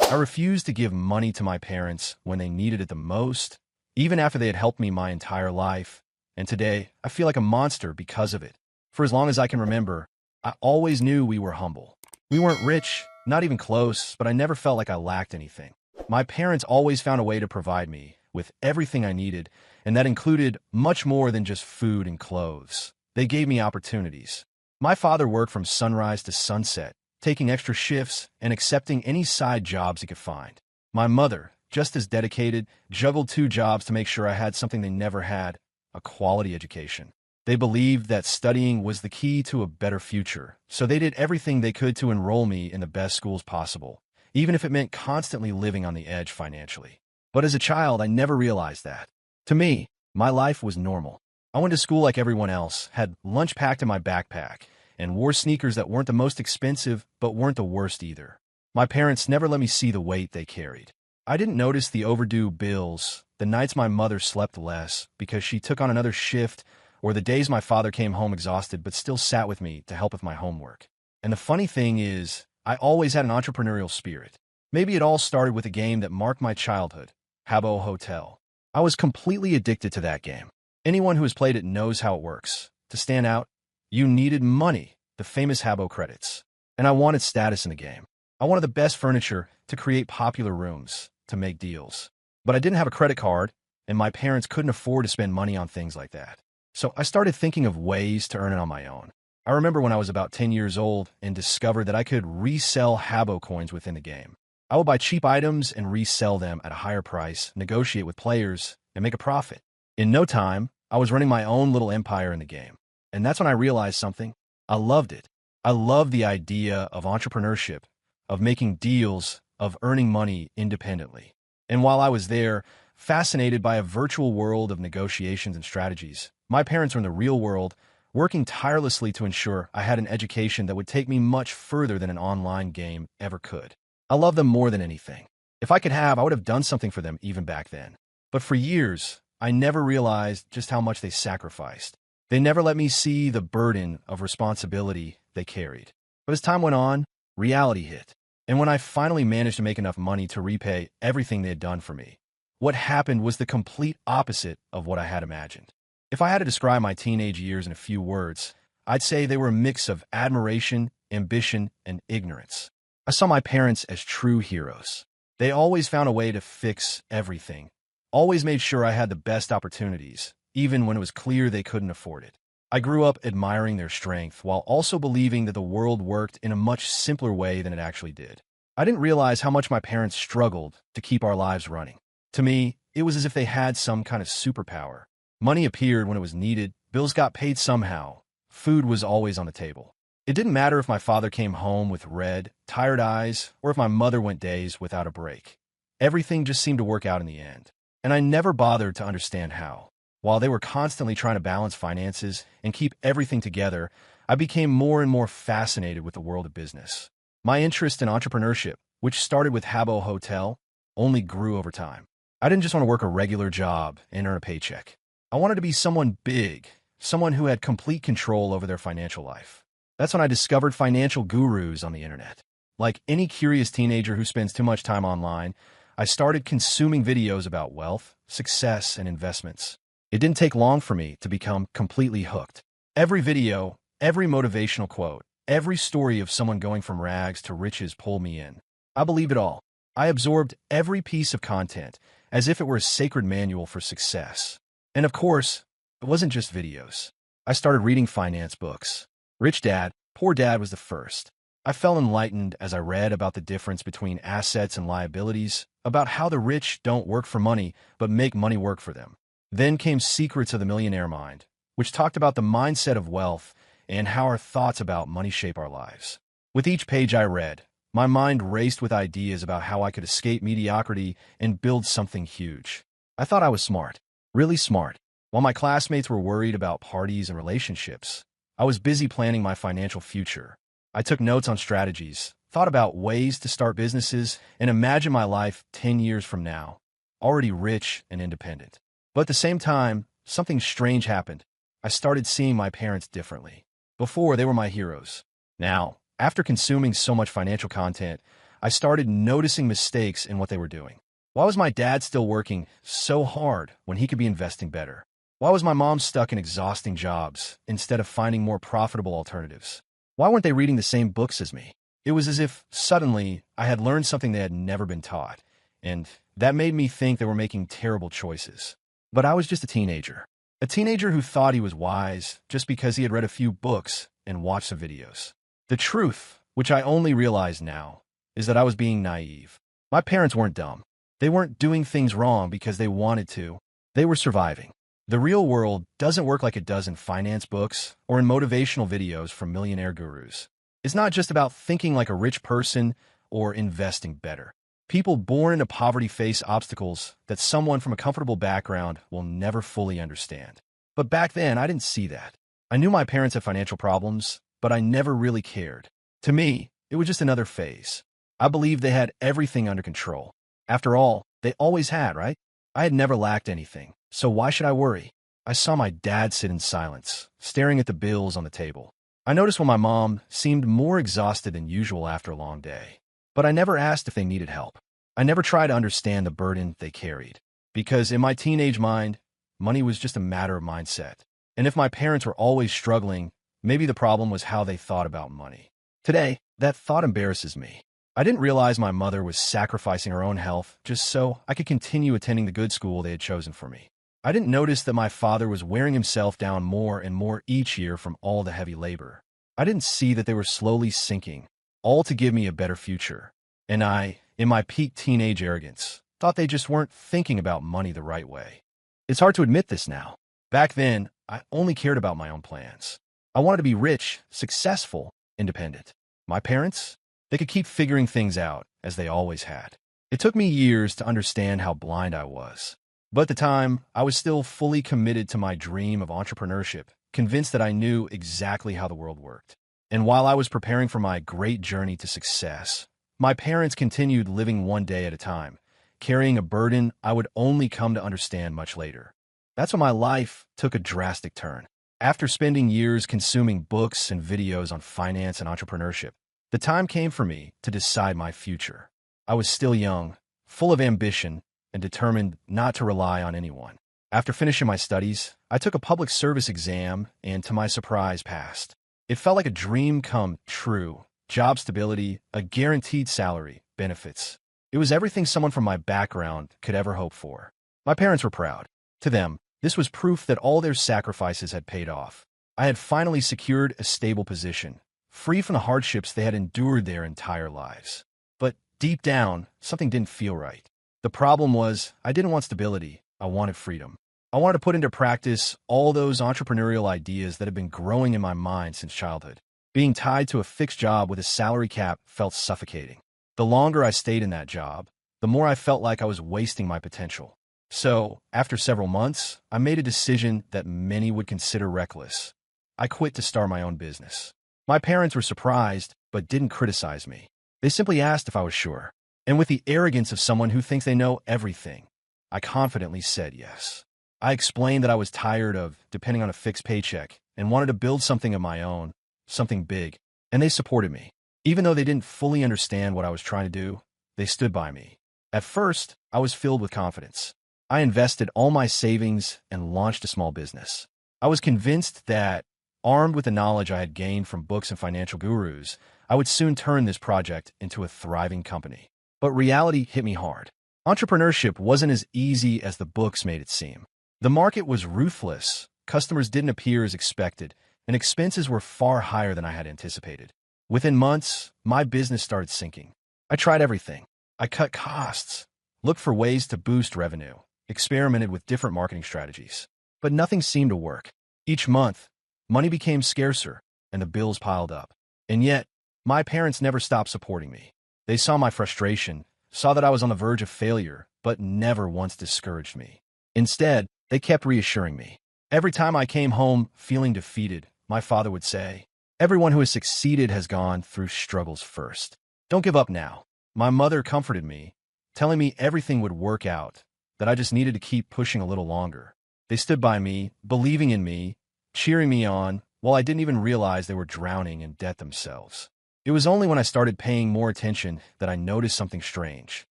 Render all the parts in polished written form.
I refused to give money to my parents when they needed it the most, even after they had helped me my entire life. And today, I feel like a monster because of it. For as long as I can remember, I always knew we were humble. We weren't rich, not even close, but I never felt like I lacked anything. My parents always found a way to provide me with everything I needed, and that included much more than just food and clothes. They gave me opportunities. My father worked from sunrise to sunset, taking extra shifts and accepting any side jobs he could find. My mother, just as dedicated, juggled two jobs to make sure I had something they never had, a quality education. They believed that studying was the key to a better future, so they did everything they could to enroll me in the best schools possible, even if it meant constantly living on the edge financially. But as a child, I never realized that. To me, my life was normal. I went to school like everyone else, had lunch packed in my backpack, and wore sneakers that weren't the most expensive, but weren't the worst either. My parents never let me see the weight they carried. I didn't notice the overdue bills, the nights my mother slept less because she took on another shift, or the days my father came home exhausted but still sat with me to help with my homework. And the funny thing is, I always had an entrepreneurial spirit. Maybe it all started with a game that marked my childhood, Habbo Hotel. I was completely addicted to that game. Anyone who has played it knows how it works. To stand out, you needed money, the famous Habbo credits. And I wanted status in the game. I wanted the best furniture to create popular rooms, to make deals. But I didn't have a credit card, and my parents couldn't afford to spend money on things like that. So I started thinking of ways to earn it on my own. I remember when I was about 10 years old and discovered that I could resell Habbo coins within the game. I would buy cheap items and resell them at a higher price, negotiate with players, and make a profit. In no time, I was running my own little empire in the game. And that's when I realized something. I loved it. I loved the idea of entrepreneurship, of making deals, of earning money independently. And while I was there, fascinated by a virtual world of negotiations and strategies, my parents were in the real world, working tirelessly to ensure I had an education that would take me much further than an online game ever could. I love them more than anything. If I could have, I would have done something for them even back then. But for years, I never realized just how much they sacrificed. They never let me see the burden of responsibility they carried. But as time went on, reality hit. And when I finally managed to make enough money to repay everything they had done for me, what happened was the complete opposite of what I had imagined. If I had to describe my teenage years in a few words, I'd say they were a mix of admiration, ambition, and ignorance. I saw my parents as true heroes. They always found a way to fix everything, always made sure I had the best opportunities, even when it was clear they couldn't afford it. I grew up admiring their strength while also believing that the world worked in a much simpler way than it actually did. I didn't realize how much my parents struggled to keep our lives running. To me, it was as if they had some kind of superpower. Money appeared when it was needed, bills got paid somehow, food was always on the table. It didn't matter if my father came home with red, tired eyes, or if my mother went days without a break. Everything just seemed to work out in the end. And I never bothered to understand how. While they were constantly trying to balance finances and keep everything together, I became more and more fascinated with the world of business. My interest in entrepreneurship, which started with Habbo Hotel, only grew over time. I didn't just want to work a regular job and earn a paycheck. I wanted to be someone big, someone who had complete control over their financial life. That's when I discovered financial gurus on the internet. Like any curious teenager who spends too much time online, I started consuming videos about wealth, success, and investments. It didn't take long for me to become completely hooked. Every video, every motivational quote, every story of someone going from rags to riches pulled me in. I believed it all. I absorbed every piece of content as if it were a sacred manual for success. And of course, it wasn't just videos. I started reading finance books. Rich Dad, Poor Dad was the first. I felt enlightened as I read about the difference between assets and liabilities, about how the rich don't work for money, but make money work for them. Then came Secrets of the Millionaire Mind, which talked about the mindset of wealth and how our thoughts about money shape our lives. With each page I read, my mind raced with ideas about how I could escape mediocrity and build something huge. I thought I was smart, really smart. While my classmates were worried about parties and relationships, I was busy planning my financial future. I took notes on strategies, thought about ways to start businesses, and imagined my life 10 years from now, already rich and independent. But at the same time, something strange happened. I started seeing my parents differently. Before, they were my heroes. Now, after consuming so much financial content, I started noticing mistakes in what they were doing. Why was my dad still working so hard when he could be investing better? Why was my mom stuck in exhausting jobs instead of finding more profitable alternatives? Why weren't they reading the same books as me? It was as if suddenly I had learned something they had never been taught, and that made me think they were making terrible choices. But I was just a teenager who thought he was wise just because he had read a few books and watched some videos. The truth, which I only realize now, is that I was being naive. My parents weren't dumb. They weren't doing things wrong because they wanted to. They were surviving. The real world doesn't work like it does in finance books or in motivational videos from millionaire gurus. It's not just about thinking like a rich person or investing better. People born into poverty face obstacles that someone from a comfortable background will never fully understand. But back then, I didn't see that. I knew my parents had financial problems, but I never really cared. To me, it was just another phase. I believed they had everything under control. After all, they always had, right? I had never lacked anything, so why should I worry? I saw my dad sit in silence, staring at the bills on the table. I noticed when my mom seemed more exhausted than usual after a long day. But I never asked if they needed help. I never tried to understand the burden they carried. Because in my teenage mind, money was just a matter of mindset. And if my parents were always struggling, maybe the problem was how they thought about money. Today, that thought embarrasses me. I didn't realize my mother was sacrificing her own health just so I could continue attending the good school they had chosen for me. I didn't notice that my father was wearing himself down more and more each year from all the heavy labor. I didn't see that they were slowly sinking, all to give me a better future. And I, in my peak teenage arrogance, thought they just weren't thinking about money the right way. It's hard to admit this now. Back then, I only cared about my own plans. I wanted to be rich, successful, independent. My parents? They could keep figuring things out, as they always had. It took me years to understand how blind I was. But at the time, I was still fully committed to my dream of entrepreneurship, convinced that I knew exactly how the world worked. And while I was preparing for my great journey to success, my parents continued living one day at a time, carrying a burden I would only come to understand much later. That's when my life took a drastic turn. After spending years consuming books and videos on finance and entrepreneurship, the time came for me to decide my future. I was still young, full of ambition, and determined not to rely on anyone. After finishing my studies, I took a public service exam and, to my surprise, passed. It felt like a dream come true. Job stability, a guaranteed salary, benefits. It was everything someone from my background could ever hope for. My parents were proud. To them, this was proof that all their sacrifices had paid off. I had finally secured a stable position, free from the hardships they had endured their entire lives. But deep down, something didn't feel right. The problem was, I didn't want stability. I wanted freedom. I wanted to put into practice all those entrepreneurial ideas that had been growing in my mind since childhood. Being tied to a fixed job with a salary cap felt suffocating. The longer I stayed in that job, the more I felt like I was wasting my potential. So, after several months, I made a decision that many would consider reckless. I quit to start my own business. My parents were surprised, but didn't criticize me. They simply asked if I was sure. And with the arrogance of someone who thinks they know everything, I confidently said yes. I explained that I was tired of depending on a fixed paycheck and wanted to build something of my own, something big, and they supported me. Even though they didn't fully understand what I was trying to do, they stood by me. At first, I was filled with confidence. I invested all my savings and launched a small business. I was convinced that, armed with the knowledge I had gained from books and financial gurus, I would soon turn this project into a thriving company. But reality hit me hard. Entrepreneurship wasn't as easy as the books made it seem. The market was ruthless, customers didn't appear as expected, and expenses were far higher than I had anticipated. Within months, my business started sinking. I tried everything. I cut costs, looked for ways to boost revenue, experimented with different marketing strategies. But nothing seemed to work. Each month, money became scarcer, and the bills piled up. And yet, my parents never stopped supporting me. They saw my frustration, saw that I was on the verge of failure, but never once discouraged me. Instead, they kept reassuring me. Every time I came home feeling defeated, my father would say, "Everyone who has succeeded has gone through struggles first. Don't give up now." My mother comforted me, telling me everything would work out, that I just needed to keep pushing a little longer. They stood by me, believing in me, cheering me on, while I didn't even realize they were drowning in debt themselves. It was only when I started paying more attention that I noticed something strange.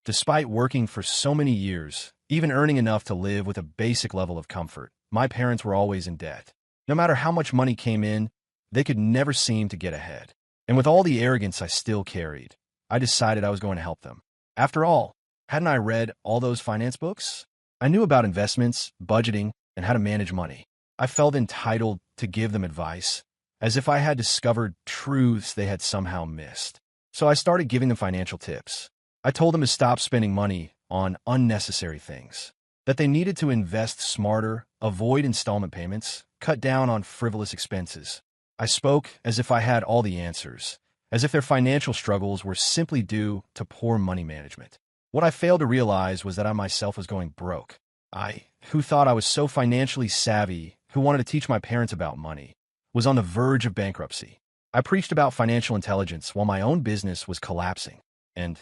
Despite working for so many years, even earning enough to live with a basic level of comfort, my parents were always in debt. No matter how much money came in, they could never seem to get ahead. And with all the arrogance I still carried, I decided I was going to help them. After all, hadn't I read all those finance books? I knew about investments, budgeting, and how to manage money. I felt entitled to give them advice, as if I had discovered truths they had somehow missed. So I started giving them financial tips. I told them to stop spending money on unnecessary things, that they needed to invest smarter, avoid installment payments, cut down on frivolous expenses. I spoke as if I had all the answers, as if their financial struggles were simply due to poor money management. What I failed to realize was that I myself was going broke. I, who thought I was so financially savvy, who wanted to teach my parents about money, was on the verge of bankruptcy. I preached about financial intelligence while my own business was collapsing. And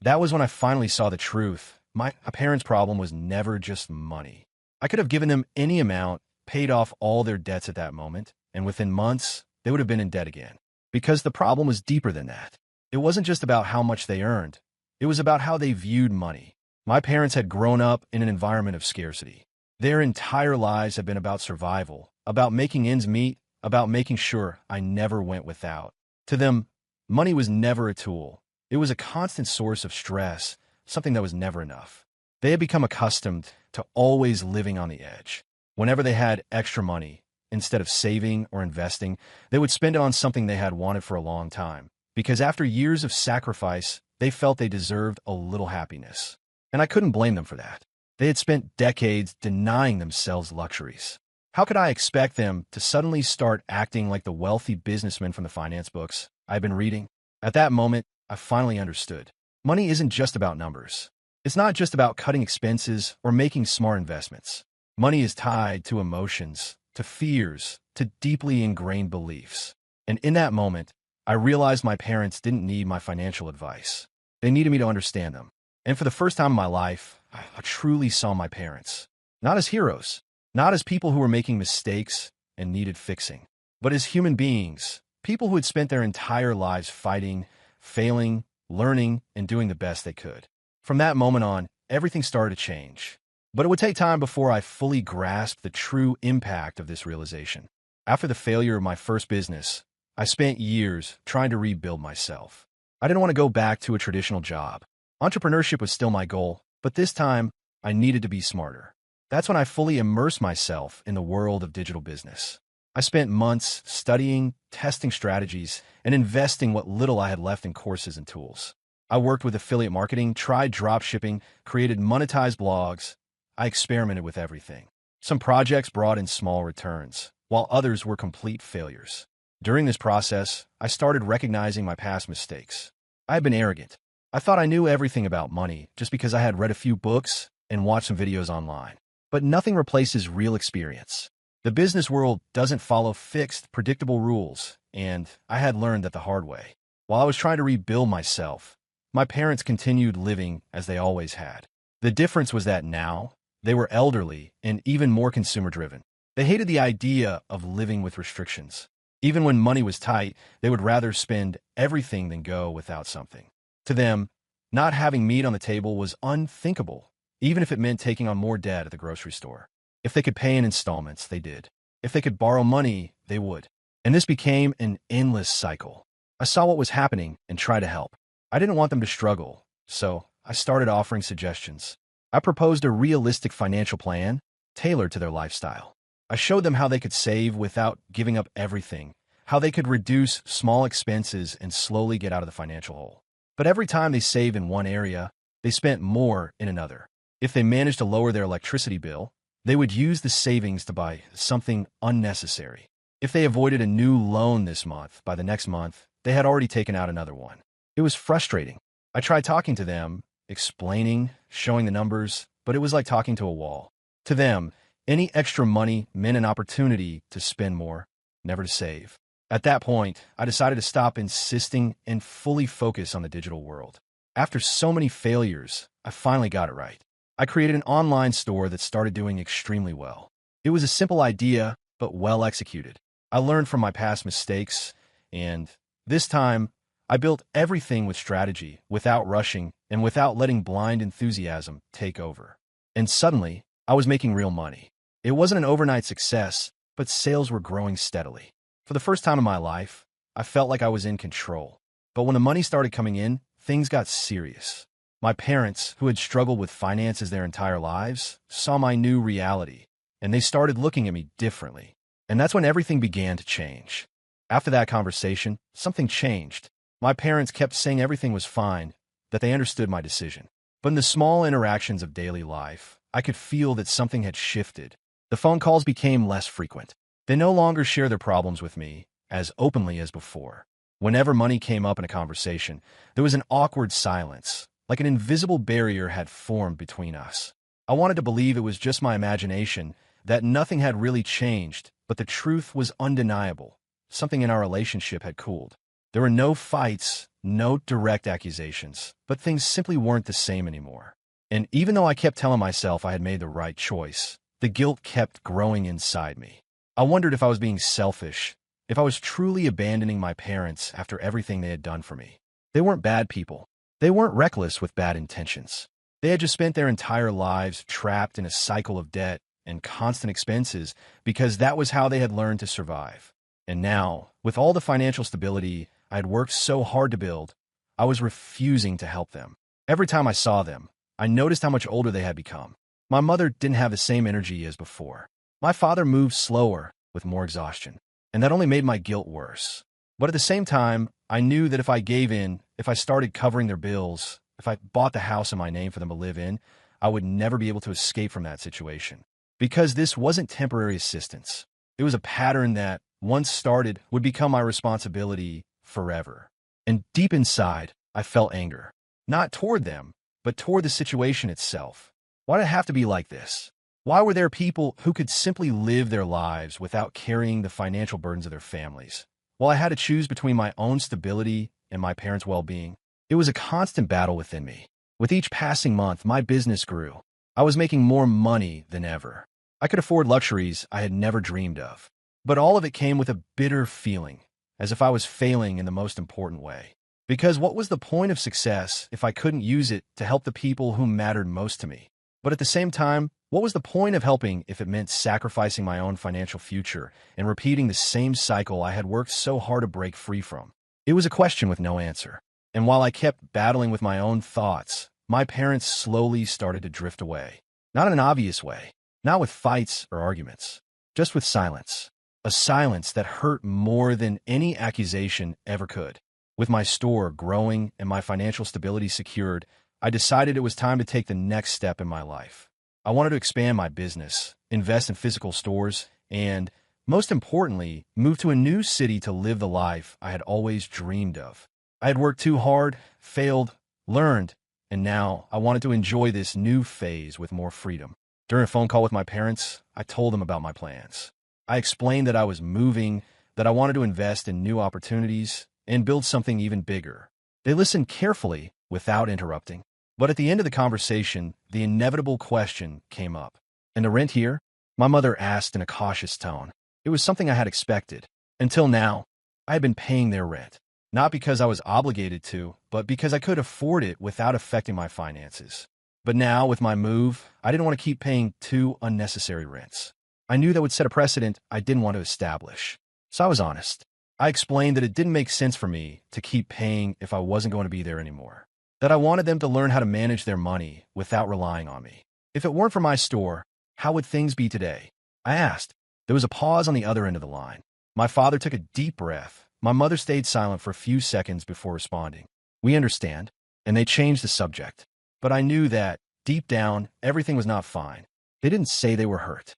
that was when I finally saw the truth. My parents' problem was never just money. I could have given them any amount, paid off all their debts at that moment, and within months, they would have been in debt again. Because the problem was deeper than that. It wasn't just about how much they earned. It was about how they viewed money. My parents had grown up in an environment of scarcity. Their entire lives had been about survival, about making ends meet, about making sure I never went without. To them, money was never a tool. It was a constant source of stress, something that was never enough. They had become accustomed to always living on the edge. Whenever they had extra money, instead of saving or investing, they would spend it on something they had wanted for a long time. Because after years of sacrifice, they felt they deserved a little happiness. And I couldn't blame them for that. They had spent decades denying themselves luxuries. How could I expect them to suddenly start acting like the wealthy businessmen from the finance books I've been reading? At that moment, I finally understood. Money isn't just about numbers. It's not just about cutting expenses or making smart investments. Money is tied to emotions, to fears, to deeply ingrained beliefs. And in that moment, I realized my parents didn't need my financial advice. They needed me to understand them. And for the first time in my life, I truly saw my parents. Not as heroes, not as people who were making mistakes and needed fixing, but as human beings, people who had spent their entire lives fighting, failing, learning, and doing the best they could. From that moment on, everything started to change. But it would take time before I fully grasped the true impact of this realization. After the failure of my first business, I spent years trying to rebuild myself. I didn't want to go back to a traditional job. Entrepreneurship was still my goal, but this time, I needed to be smarter. That's when I fully immersed myself in the world of digital business. I spent months studying, testing strategies, and investing what little I had left in courses and tools. I worked with affiliate marketing, tried dropshipping, created monetized blogs. I experimented with everything. Some projects brought in small returns, while others were complete failures. During this process, I started recognizing my past mistakes. I had been arrogant. I thought I knew everything about money just because I had read a few books and watched some videos online. But nothing replaces real experience. The business world doesn't follow fixed, predictable rules, and I had learned that the hard way. While I was trying to rebuild myself, my parents continued living as they always had. The difference was that now, they were elderly and even more consumer-driven. They hated the idea of living with restrictions. Even when money was tight, they would rather spend everything than go without something. To them, not having meat on the table was unthinkable, even if it meant taking on more debt at the grocery store. If they could pay in installments, they did. If they could borrow money, they would. And this became an endless cycle. I saw what was happening and tried to help. I didn't want them to struggle, so I started offering suggestions. I proposed a realistic financial plan tailored to their lifestyle. I showed them how they could save without giving up everything, how they could reduce small expenses and slowly get out of the financial hole. But every time they saved in one area, they spent more in another. If they managed to lower their electricity bill, they would use the savings to buy something unnecessary. If they avoided a new loan this month, by the next month, they had already taken out another one. It was frustrating. I tried talking to them, explaining, showing the numbers, but it was like talking to a wall. To them, any extra money meant an opportunity to spend more, never to save. At that point, I decided to stop insisting and fully focus on the digital world. After so many failures, I finally got it right. I created an online store that started doing extremely well. It was a simple idea, but well executed. I learned from my past mistakes, and this time, I built everything with strategy, without rushing, and without letting blind enthusiasm take over. And suddenly, I was making real money. It wasn't an overnight success, but sales were growing steadily. For the first time in my life, I felt like I was in control. But when the money started coming in, things got serious. My parents, who had struggled with finances their entire lives, saw my new reality, and they started looking at me differently. And that's when everything began to change. After that conversation, something changed. My parents kept saying everything was fine, that they understood my decision. But in the small interactions of daily life, I could feel that something had shifted. The phone calls became less frequent. They no longer share their problems with me as openly as before. Whenever money came up in a conversation, there was an awkward silence, like an invisible barrier had formed between us. I wanted to believe it was just my imagination, that nothing had really changed, but the truth was undeniable. Something in our relationship had cooled. There were no fights, no direct accusations, but things simply weren't the same anymore. And even though I kept telling myself I had made the right choice, the guilt kept growing inside me. I wondered if I was being selfish, if I was truly abandoning my parents after everything they had done for me. They weren't bad people. They weren't reckless with bad intentions. They had just spent their entire lives trapped in a cycle of debt and constant expenses because that was how they had learned to survive. And now, with all the financial stability I had worked so hard to build, I was refusing to help them. Every time I saw them, I noticed how much older they had become. My mother didn't have the same energy as before. My father moved slower, with more exhaustion, and that only made my guilt worse. But at the same time, I knew that if I gave in, if I started covering their bills, if I bought the house in my name for them to live in, I would never be able to escape from that situation. Because this wasn't temporary assistance. It was a pattern that, once started, would become my responsibility forever. And deep inside, I felt anger. Not toward them, but toward the situation itself. Why did it have to be like this? Why were there people who could simply live their lives without carrying the financial burdens of their families? While I had to choose between my own stability and my parents' well-being, it was a constant battle within me. With each passing month, my business grew. I was making more money than ever. I could afford luxuries I had never dreamed of. But all of it came with a bitter feeling, as if I was failing in the most important way. Because what was the point of success if I couldn't use it to help the people who mattered most to me? But at the same time, what was the point of helping if it meant sacrificing my own financial future and repeating the same cycle I had worked so hard to break free from? It was a question with no answer. And while I kept battling with my own thoughts, my parents slowly started to drift away. Not in an obvious way, not with fights or arguments, just with silence. A silence that hurt more than any accusation ever could. With my store growing and my financial stability secured, I decided it was time to take the next step in my life. I wanted to expand my business, invest in physical stores, and, most importantly, move to a new city to live the life I had always dreamed of. I had worked too hard, failed, learned, and now I wanted to enjoy this new phase with more freedom. During a phone call with my parents, I told them about my plans. I explained that I was moving, that I wanted to invest in new opportunities, and build something even bigger. They listened carefully, without interrupting. But at the end of the conversation, the inevitable question came up. "And the rent here?" My mother asked in a cautious tone. It was something I had expected. Until now, I had been paying their rent. Not because I was obligated to, but because I could afford it without affecting my finances. But now, with my move, I didn't want to keep paying two unnecessary rents. I knew that would set a precedent I didn't want to establish. So I was honest. I explained that it didn't make sense for me to keep paying if I wasn't going to be there anymore. That I wanted them to learn how to manage their money without relying on me. If it weren't for my store, how would things be today? I asked. There was a pause on the other end of the line. My father took a deep breath. My mother stayed silent for a few seconds before responding. "We understand." And they changed the subject. But I knew that, deep down, everything was not fine. They didn't say they were hurt.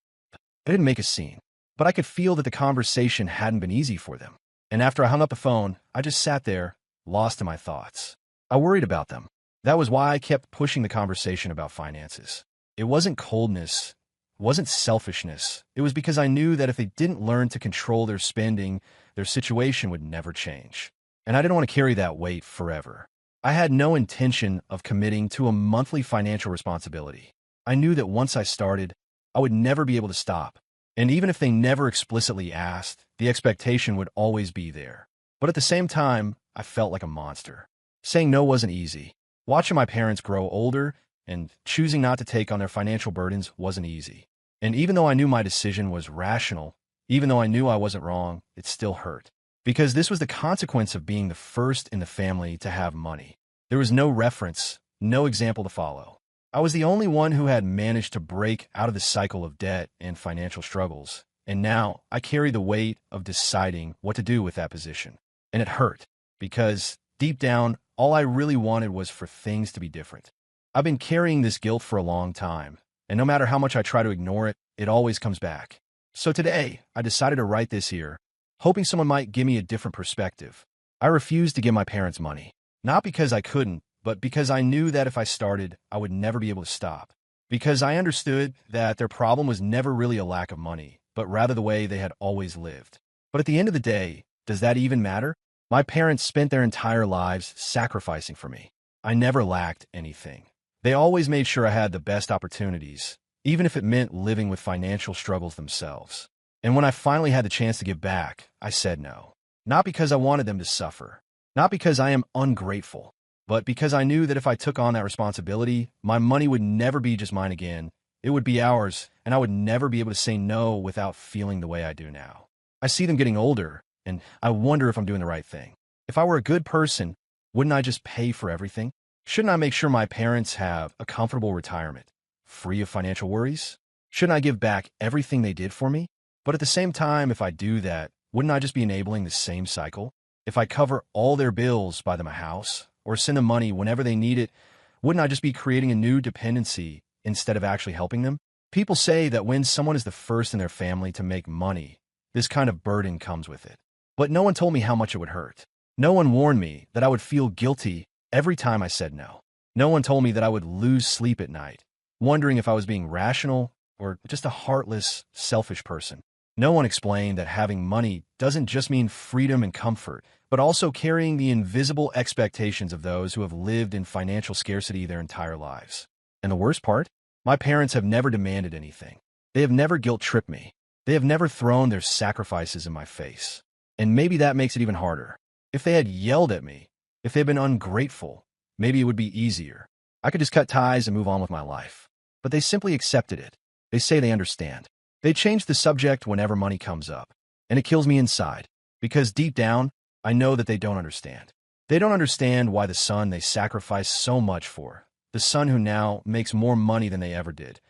They didn't make a scene. But I could feel that the conversation hadn't been easy for them. And after I hung up the phone, I just sat there, lost in my thoughts. I worried about them. That was why I kept pushing the conversation about finances. It wasn't coldness. It wasn't selfishness. It was because I knew that if they didn't learn to control their spending, their situation would never change. And I didn't want to carry that weight forever. I had no intention of committing to a monthly financial responsibility. I knew that once I started, I would never be able to stop. And even if they never explicitly asked, the expectation would always be there. But at the same time, I felt like a monster. Saying no wasn't easy. Watching my parents grow older and choosing not to take on their financial burdens wasn't easy. And even though I knew my decision was rational, even though I knew I wasn't wrong, it still hurt. Because this was the consequence of being the first in the family to have money. There was no reference, no example to follow. I was the only one who had managed to break out of the cycle of debt and financial struggles. And now I carry the weight of deciding what to do with that position. And it hurt, because deep down, all I really wanted was for things to be different. I've been carrying this guilt for a long time, and no matter how much I try to ignore it, it always comes back. So today, I decided to write this here, hoping someone might give me a different perspective. I refused to give my parents money, not because I couldn't, but because I knew that if I started, I would never be able to stop. Because I understood that their problem was never really a lack of money, but rather the way they had always lived. But at the end of the day, does that even matter? My parents spent their entire lives sacrificing for me. I never lacked anything. They always made sure I had the best opportunities, even if it meant living with financial struggles themselves. And when I finally had the chance to give back, I said no. Not because I wanted them to suffer, not because I am ungrateful, but because I knew that if I took on that responsibility, my money would never be just mine again. It would be ours, and I would never be able to say no without feeling the way I do now. I see them getting older, and I wonder if I'm doing the right thing. If I were a good person, wouldn't I just pay for everything? Shouldn't I make sure my parents have a comfortable retirement, free of financial worries? Shouldn't I give back everything they did for me? But at the same time, if I do that, wouldn't I just be enabling the same cycle? If I cover all their bills, buy them a house, or send them money whenever they need it, wouldn't I just be creating a new dependency instead of actually helping them? People say that when someone is the first in their family to make money, this kind of burden comes with it. But no one told me how much it would hurt. No one warned me that I would feel guilty every time I said no. No one told me that I would lose sleep at night, wondering if I was being rational or just a heartless, selfish person. No one explained that having money doesn't just mean freedom and comfort, but also carrying the invisible expectations of those who have lived in financial scarcity their entire lives. And the worst part? My parents have never demanded anything. They have never guilt-tripped me. They have never thrown their sacrifices in my face. And maybe that makes it even harder. If they had yelled at me, if they had been ungrateful, maybe it would be easier. I could just cut ties and move on with my life. But they simply accepted it. They say they understand. They change the subject whenever money comes up. And it kills me inside. Because deep down, I know that they don't understand. They don't understand why the son they sacrificed so much for, the son who now makes more money than they ever did,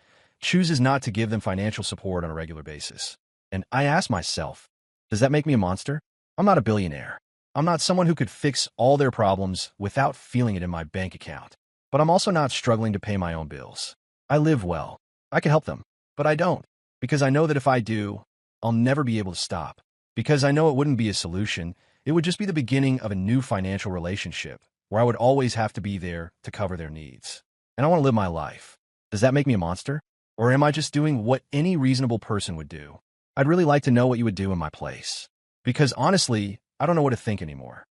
chooses not to give them financial support on a regular basis. And I ask myself, does that make me a monster? I'm not a billionaire. I'm not someone who could fix all their problems without feeling it in my bank account. But I'm also not struggling to pay my own bills. I live well. I can help them. But I don't. Because I know that if I do, I'll never be able to stop. Because I know it wouldn't be a solution. It would just be the beginning of a new financial relationship where I would always have to be there to cover their needs. And I want to live my life. Does that make me a monster? Or am I just doing what any reasonable person would do? I'd really like to know what you would do in my place. Because honestly, I don't know what to think anymore.